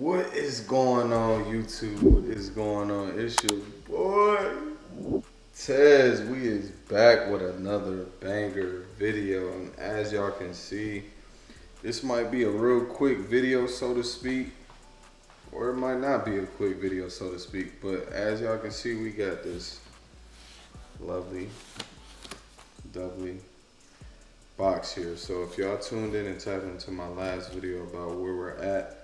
What is going on, YouTube? What is going on? It's your boy Tez. We is back with another banger video, and as y'all can see, this might be a real quick video, so to speak, or it might not be a quick video, so to speak. But as y'all can see, we got this lovely, box here. So if y'all tuned in and tapped into my last video about where we're at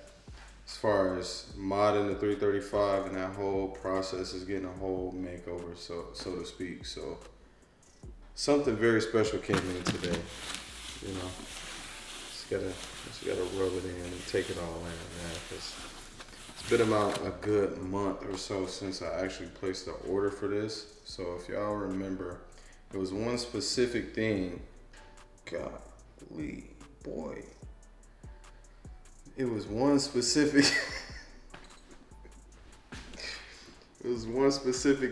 as far as modding the 335, and that whole process is getting a whole makeover, so to speak. So something very special came in today. You know, just gotta rub it in and take it all in, man. Cause it's been about a good month or so since I actually placed the order for this. So if y'all remember, it was one specific thing. Golly, boy. It was one specific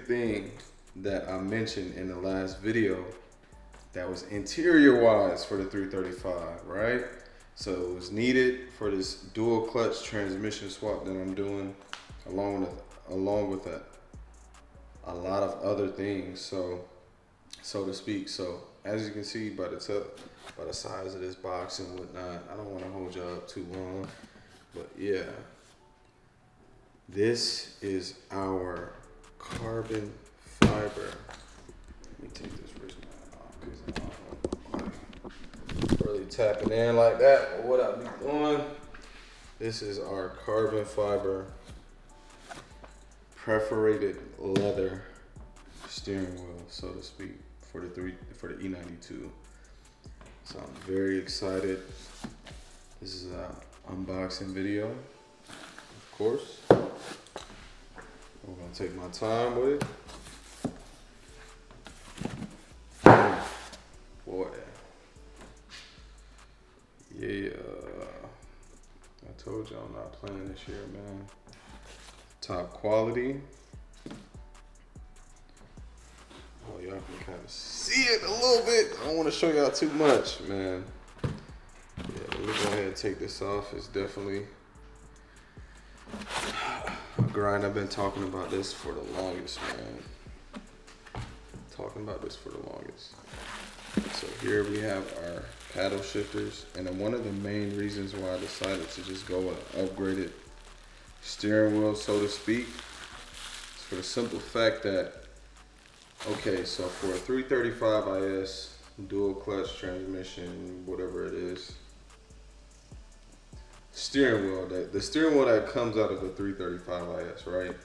thing that I mentioned in the last video that was interior wise for the 335, right? So it was needed for this dual clutch transmission swap that I'm doing along with a lot of other things, so to speak. So as you can see by the size of this box and whatnot, I don't want to hold y'all up too long, but yeah, this is our carbon fiber. Let me take this wrist off because I don't know if I'm really tapping in like that or what I be doing. This is our carbon fiber perforated leather steering wheel, so to speak, for the E92. So I'm very excited. This is an unboxing video, of course. I'm gonna take my time with it. Boy, yeah. I told you I'm not playing this year, man. Top quality. Oh, y'all can kind of see it a little bit. I don't want to show y'all too much, man. Yeah, let me go ahead and take this off. It's definitely a grind. I've been talking about this for the longest, man. So here we have our paddle shifters. And then one of the main reasons why I decided to just go with an upgraded steering wheel, so to speak, is for the simple fact that, okay, so for a 335 IS dual clutch transmission, whatever it is, steering wheel, the steering wheel that comes out of the 335 IS, right?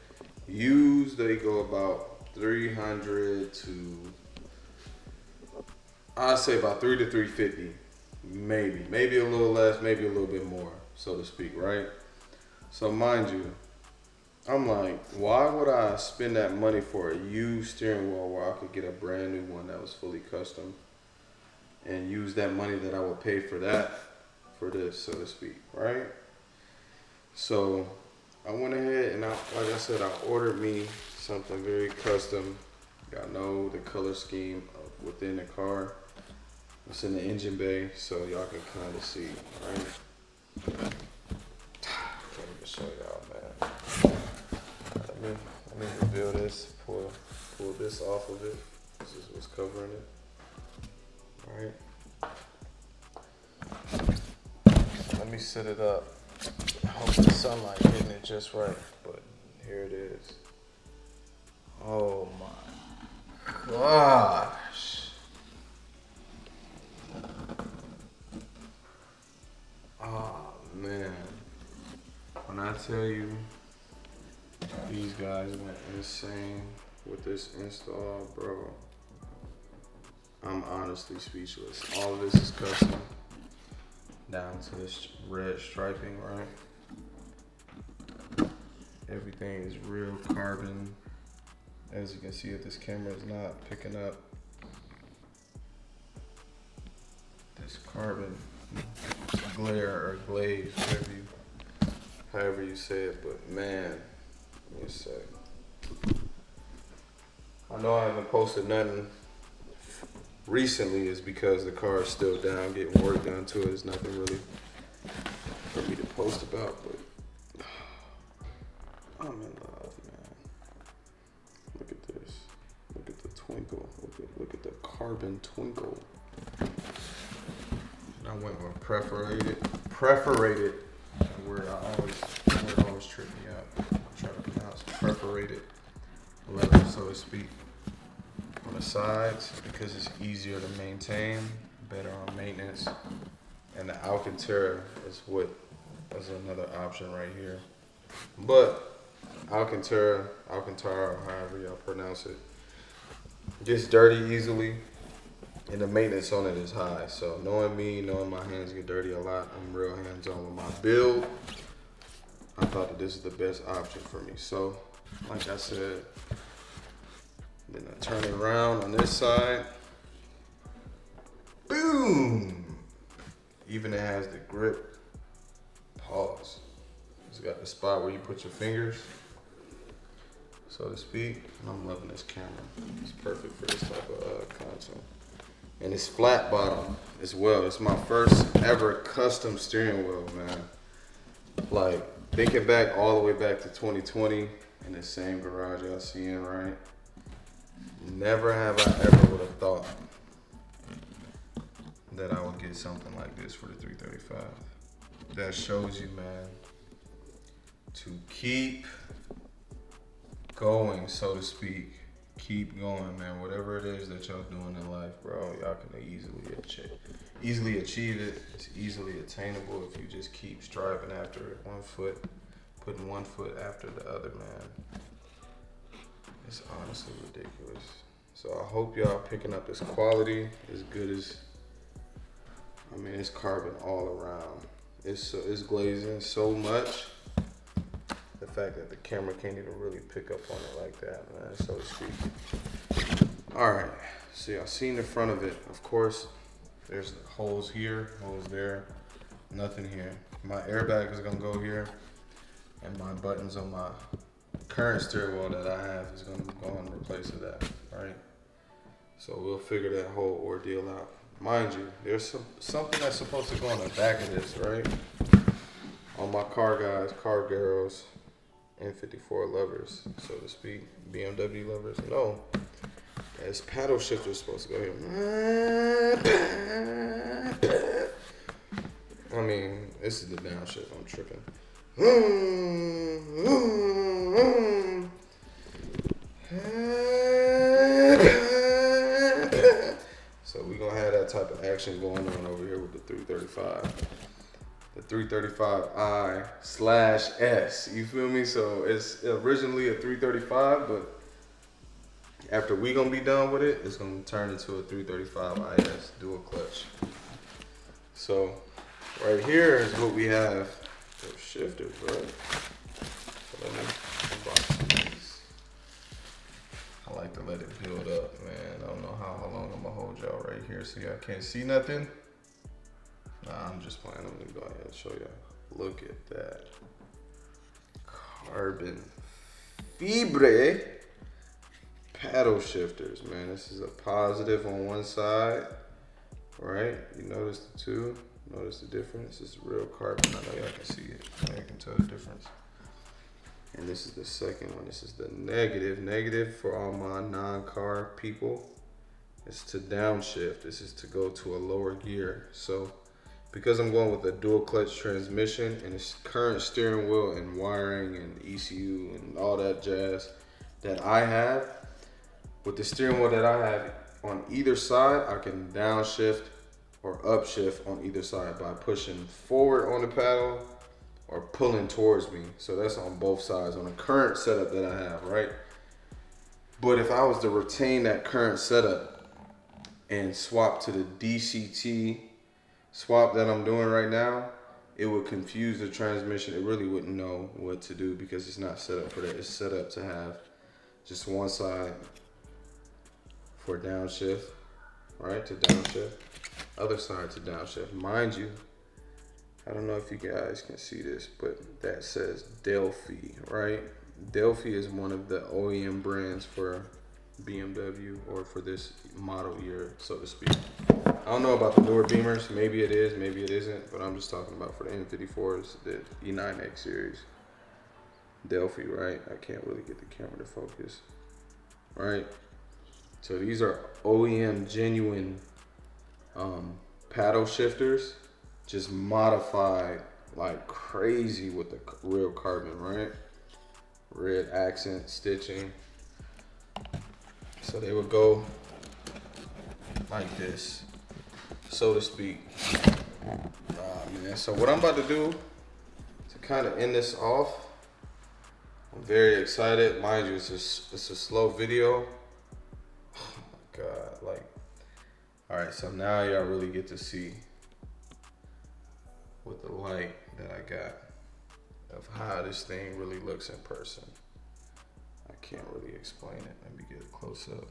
Used, they go about 300 to, I'd say about 3 to 350, maybe a little less, maybe a little bit more, so to speak, right? So mind you, I'm like, why would I spend that money for a used steering wheel where I could get a brand new one that was fully custom and use that money that I would pay for that for this, so to speak, right? So I went ahead and like I said, I ordered me something very custom. Y'all know the color scheme within the car. It's in the engine bay, so y'all can kind of see, right? Can't even show y'all, man. Let me reveal this, pull this off of it. This is what's covering it. Alright. Let me set it up. I hope the sunlight hitting it just right, but here it is. Oh my gosh. Oh man. When I tell you, these guys went insane with this install, bro. I'm honestly speechless. All of this is custom, down to this red striping, right? Everything is real carbon. As you can see, if this camera is not picking up this carbon glare or glaze, however you say it, but man, let me say, I know I haven't posted nothing recently, is because the car is still down, getting work done to it. There's nothing really for me to post about, but I'm in love, man. Look at this. Look at the twinkle. Look at the carbon twinkle. And I went with perforated. Where it always tripped me up. I'm trying to pronounce perforated leather, so to speak, on the sides because it's easier to maintain, better on maintenance, and the Alcantara is another option right here. But Alcantara, or however y'all pronounce it, gets dirty easily, and the maintenance on it is high. So knowing my hands get dirty a lot, I'm real hands-on with my build. I thought that this is the best option for me. So, like I said, then I turn it around on this side. Boom! Even it has the grip. Pause. It's got the spot where you put your fingers, so to speak. And I'm loving this camera. It's perfect for this type of content. And it's flat bottom as well. It's my first ever custom steering wheel, man. Like, thinking back all the way back to 2020 in the same garage y'all seeing, right? Never have I ever would have thought that I would get something like this for the 335. That shows you, man, to keep going, so to speak. Keep going, man. Whatever it is that y'all doing in life, bro, y'all can easily achieve it. It's easily attainable if you just keep striving after it. Putting one foot after the other, man. It's honestly ridiculous. So I hope y'all picking up this quality as good as, I mean, it's carbon all around. It's glazing so much. The fact that the camera can't even really pick up on it like that, man, so to speak. All right, so y'all seen the front of it. Of course, there's holes here, holes there, nothing here. My airbag is gonna go here, and my buttons on my current steering wheel that I have is gonna go in replace of that, right? So we'll figure that whole ordeal out. Mind you, there's something that's supposed to go on the back of this, right? On my car girls, N54 lovers, so to speak, BMW lovers. No, as paddle shifter is supposed to go here. I mean, this is the downshift. I'm tripping. So we're gonna have that type of action going on over here with the 335. The 335i/S, you feel me? So it's originally a 335, but after we gonna be done with it, it's gonna turn into a 335IS dual clutch. So right here is what we have. Those shifters, right? So let me unbox these. I like to let it build up, man. I don't know how long I'm gonna hold y'all right here so y'all can't see nothing. Nah, I'm just playing. I'm gonna go ahead and show y'all. Look at that. Carbon fibre paddle shifters, man. This is a positive on one side, right? You notice the two? Notice the difference? It's real carbon. I know y'all can see it. You can tell the difference. And this is the second one. This is the negative. Negative for all my non-car people. It's to downshift. This is to go to a lower gear. So because I'm going with a dual clutch transmission and its current steering wheel and wiring and ECU and all that jazz that I have, with the steering wheel that I have on either side, I can downshift or upshift on either side by pushing forward on the paddle or pulling towards me. So that's on both sides on the current setup that I have, right? But if I was to retain that current setup and swap to the DCT swap that I'm doing right now, it would confuse the transmission. It really wouldn't know what to do because it's not set up for that. It's set up to have just one side for downshift, right, to downshift, other side to downshift. Mind you, I don't know if you guys can see this, but that says Delphi, right? Delphi is one of the OEM brands for BMW or for this model year, so to speak. I don't know about the newer Beamers. Maybe it is, maybe it isn't, but I'm just talking about for the N54s, the E9X series. Delphi, right? I can't really get the camera to focus, right? So these are OEM genuine paddle shifters, just modified like crazy with the real carbon, right? Red accent stitching. So they would go like this, so to speak. Man. So what I'm about to do to kind of end this off, I'm very excited. Mind you, it's a slow video. Oh my God, like, all right, so now y'all really get to see with the light that I got of how this thing really looks in person. I can't really explain it. Let me get a close up.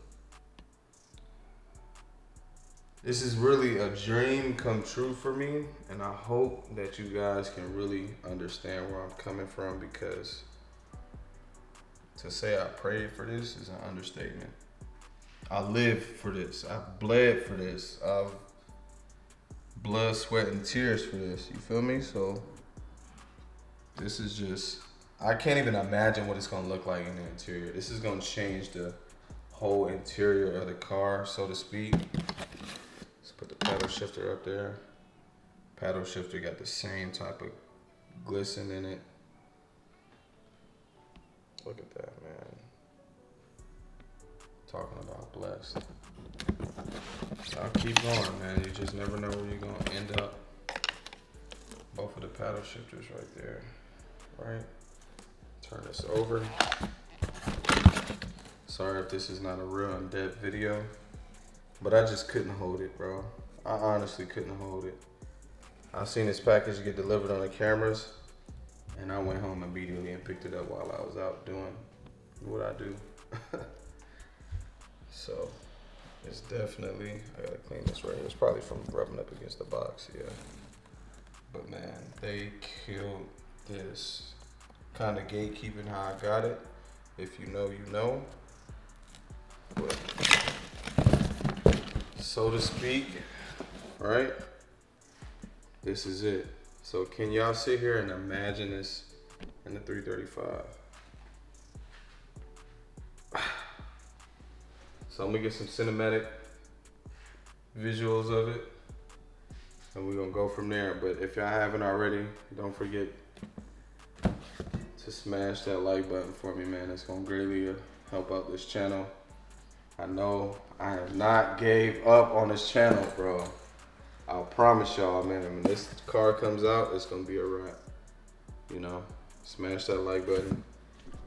This is really a dream come true for me, and I hope that you guys can really understand where I'm coming from, because to say I prayed for this is an understatement. I lived for this. I bled for this. I've blood, sweat, and tears for this. You feel me? So this is just, I can't even imagine what it's gonna look like in the interior. This is gonna change the whole interior of the car, so to speak. Let's put the paddle shifter up there. Paddle shifter got the same type of glisten in it. Look at that, man. Talking about blessed. I'll keep going, man. You just never know where you're gonna end up. Both of the paddle shifters right there, right? Turn this over. Sorry if this is not a real in-depth video, but I just couldn't hold it, bro. I honestly couldn't hold it. I seen this package get delivered on the cameras, and I went home immediately and picked it up while I was out doing what I do. So it's definitely, I gotta clean this right here. It's probably from rubbing up against the box, yeah. But man, they killed this. Kind of gatekeeping how I got it. If you know, you know. But, so to speak, right? This is it. So can y'all sit here and imagine this in the 335? So I'm gonna get some cinematic visuals of it, and we're gonna go from there. But if y'all haven't already, don't forget to smash that like button for me, man. It's gonna greatly help out this channel. I know I have not gave up on this channel, bro. I'll promise y'all, man, when this car comes out, it's gonna be a wrap. You know, smash that like button.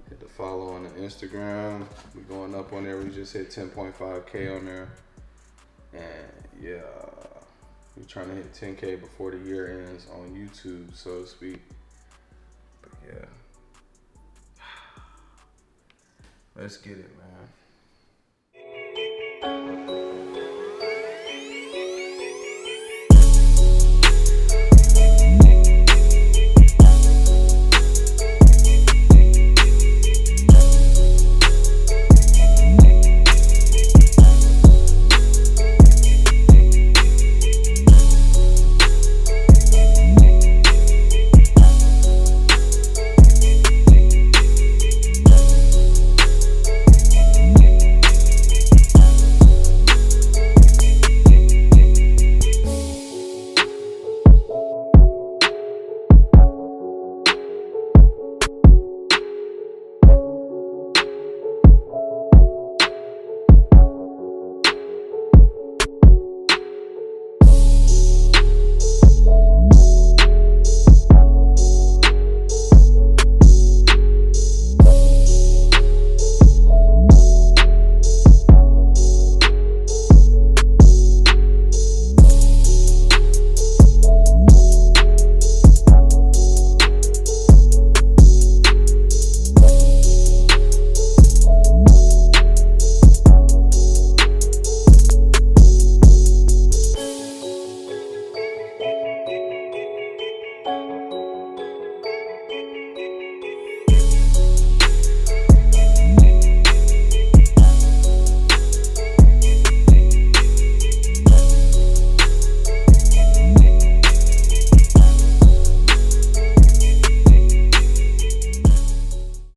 Hit the follow on the Instagram. We're going up on there. We just hit 10.5K on there. And yeah, we're trying to hit 10K before the year ends on YouTube, so to speak. But yeah. Let's get it, man.